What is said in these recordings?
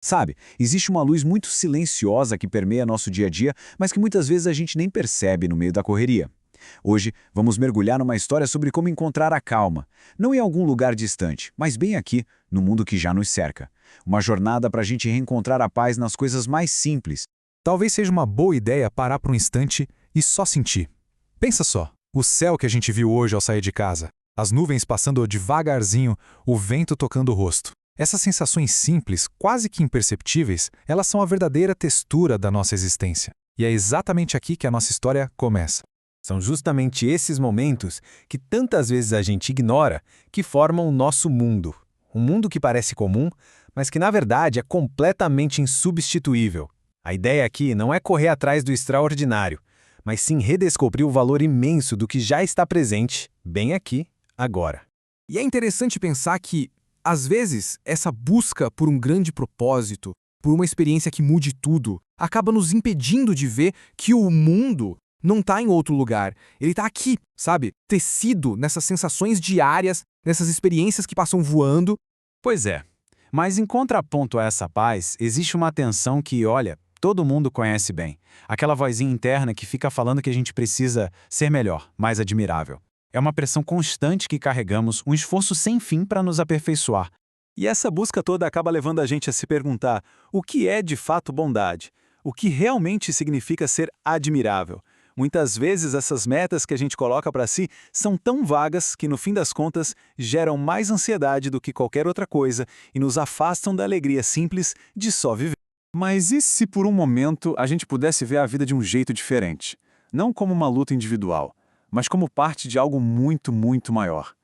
Sabe, existe uma luz muito silenciosa que permeia nosso dia a dia, mas que muitas vezes a gente nem percebe no meio da correria. Hoje, vamos mergulhar numa história sobre como encontrar a calma, não em algum lugar distante, mas bem aqui, no mundo que já nos cerca. Uma jornada para a gente reencontrar a paz nas coisas mais simples. Talvez seja uma boa ideia parar por um instante e só sentir. Pensa só, o céu que a gente viu hoje ao sair de casa, as nuvens passando devagarzinho, o vento tocando o rosto. Essas sensações simples, quase que imperceptíveis, elas são a verdadeira textura da nossa existência. E é exatamente aqui que a nossa história começa. São justamente esses momentos que tantas vezes a gente ignora que formam o nosso mundo. Um mundo que parece comum, mas que na verdade é completamente insubstituível. A ideia aqui não é correr atrás do extraordinário, mas sim redescobrir o valor imenso do que já está presente, bem aqui, agora. E é interessante pensar que, às vezes, essa busca por um grande propósito, por uma experiência que mude tudo, acaba nos impedindo de ver que o mundo não está em outro lugar. Ele está aqui, sabe? Tecido nessas sensações diárias, nessas experiências que passam voando. Pois é, mas em contraponto a essa paz, existe uma tensão que, olha, todo mundo conhece bem. Aquela vozinha interna que fica falando que a gente precisa ser melhor, mais admirável. É uma pressão constante que carregamos, um esforço sem fim para nos aperfeiçoar. E essa busca toda acaba levando a gente a se perguntar o que é de fato bondade? O que realmente significa ser admirável? Muitas vezes essas metas que a gente coloca para si são tão vagas que, no fim das contas, geram mais ansiedade do que qualquer outra coisa e nos afastam da alegria simples de só viver. Mas e se por um momento a gente pudesse ver a vida de um jeito diferente? Não como uma luta individual, mas como parte de algo muito, muito maior.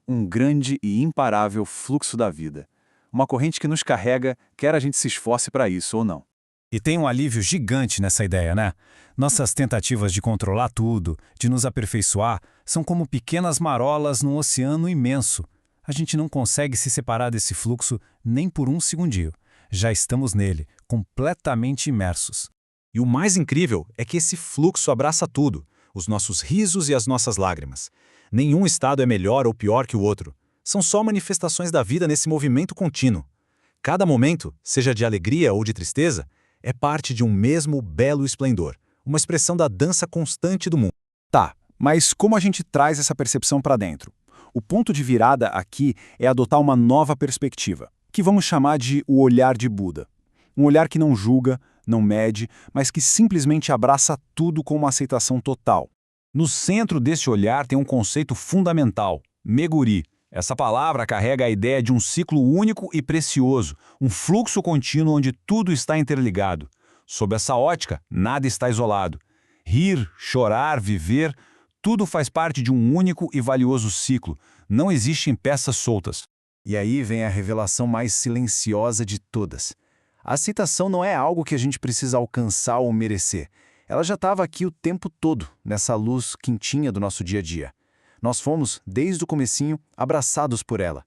Um grande e imparável fluxo da vida. Uma corrente que nos carrega, quer a gente se esforce para isso ou não. E tem um alívio gigante nessa ideia, né? Nossas tentativas de controlar tudo, de nos aperfeiçoar, são como pequenas marolas num oceano imenso. A gente não consegue se separar desse fluxo nem por um segundinho. Já estamos nele, completamente imersos. E o mais incrível é que esse fluxo abraça tudo, os nossos risos e as nossas lágrimas. Nenhum estado é melhor ou pior que o outro. São só manifestações da vida nesse movimento contínuo. Cada momento, seja de alegria ou de tristeza, é parte de um mesmo belo esplendor, uma expressão da dança constante do mundo. Tá, mas como a gente traz essa percepção para dentro? O ponto de virada aqui é adotar uma nova perspectiva, que vamos chamar de o olhar de Buda. Um olhar que não julga, não mede, mas que simplesmente abraça tudo com uma aceitação total. No centro desse olhar tem um conceito fundamental, Meguri. Essa palavra carrega a ideia de um ciclo único e precioso, um fluxo contínuo onde tudo está interligado. Sob essa ótica, nada está isolado. Rir, chorar, viver, tudo faz parte de um único e valioso ciclo. Não existem peças soltas. E aí vem a revelação mais silenciosa de todas. A aceitação não é algo que a gente precisa alcançar ou merecer. Ela já estava aqui o tempo todo, nessa luz quentinha do nosso dia a dia. Nós fomos, desde o comecinho, abraçados por ela.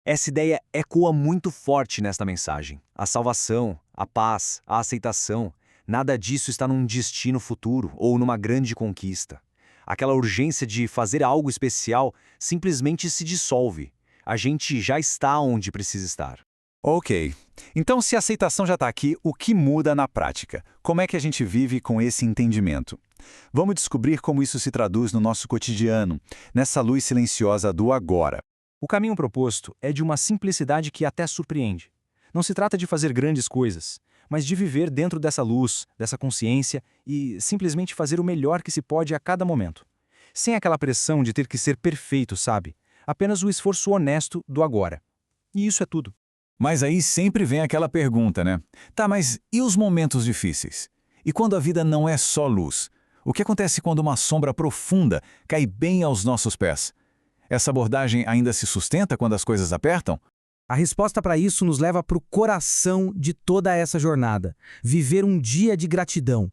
Essa ideia ecoa muito forte nesta mensagem. A salvação, a paz, a aceitação, nada disso está num destino futuro ou numa grande conquista. Aquela urgência de fazer algo especial simplesmente se dissolve. A gente já está onde precisa estar. Ok, então se a aceitação já está aqui, o que muda na prática? Como é que a gente vive com esse entendimento? Vamos descobrir como isso se traduz no nosso cotidiano, nessa luz silenciosa do agora. O caminho proposto é de uma simplicidade que até surpreende. Não se trata de fazer grandes coisas, mas de viver dentro dessa luz, dessa consciência e simplesmente fazer o melhor que se pode a cada momento. Sem aquela pressão de ter que ser perfeito, sabe? Apenas o esforço honesto do agora. E isso é tudo. Mas aí sempre vem aquela pergunta, né? Tá, mas e os momentos difíceis? E quando a vida não é só luz? O que acontece quando uma sombra profunda cai bem aos nossos pés? Essa abordagem ainda se sustenta quando as coisas apertam? A resposta para isso nos leva para o coração de toda essa jornada, viver um dia de gratidão.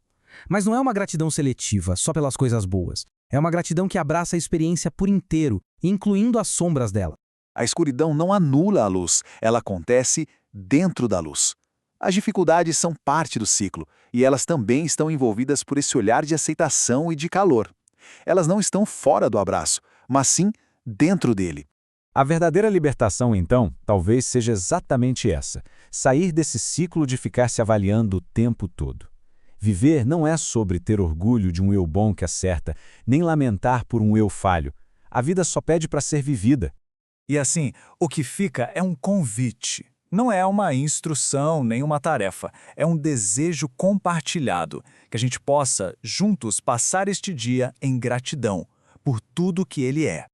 Mas não é uma gratidão seletiva, só pelas coisas boas. É uma gratidão que abraça a experiência por inteiro, incluindo as sombras dela. A escuridão não anula a luz, ela acontece dentro da luz. As dificuldades são parte do ciclo, e elas também estão envolvidas por esse olhar de aceitação e de calor. Elas não estão fora do abraço, mas sim dentro dele. A verdadeira libertação, então, talvez seja exatamente essa: sair desse ciclo de ficar se avaliando o tempo todo. Viver não é sobre ter orgulho de um eu bom que acerta, nem lamentar por um eu falho. A vida só pede para ser vivida. E assim, o que fica é um convite. Não é uma instrução nem uma tarefa, é um desejo compartilhado, que a gente possa, juntos, passar este dia em gratidão por tudo que ele é.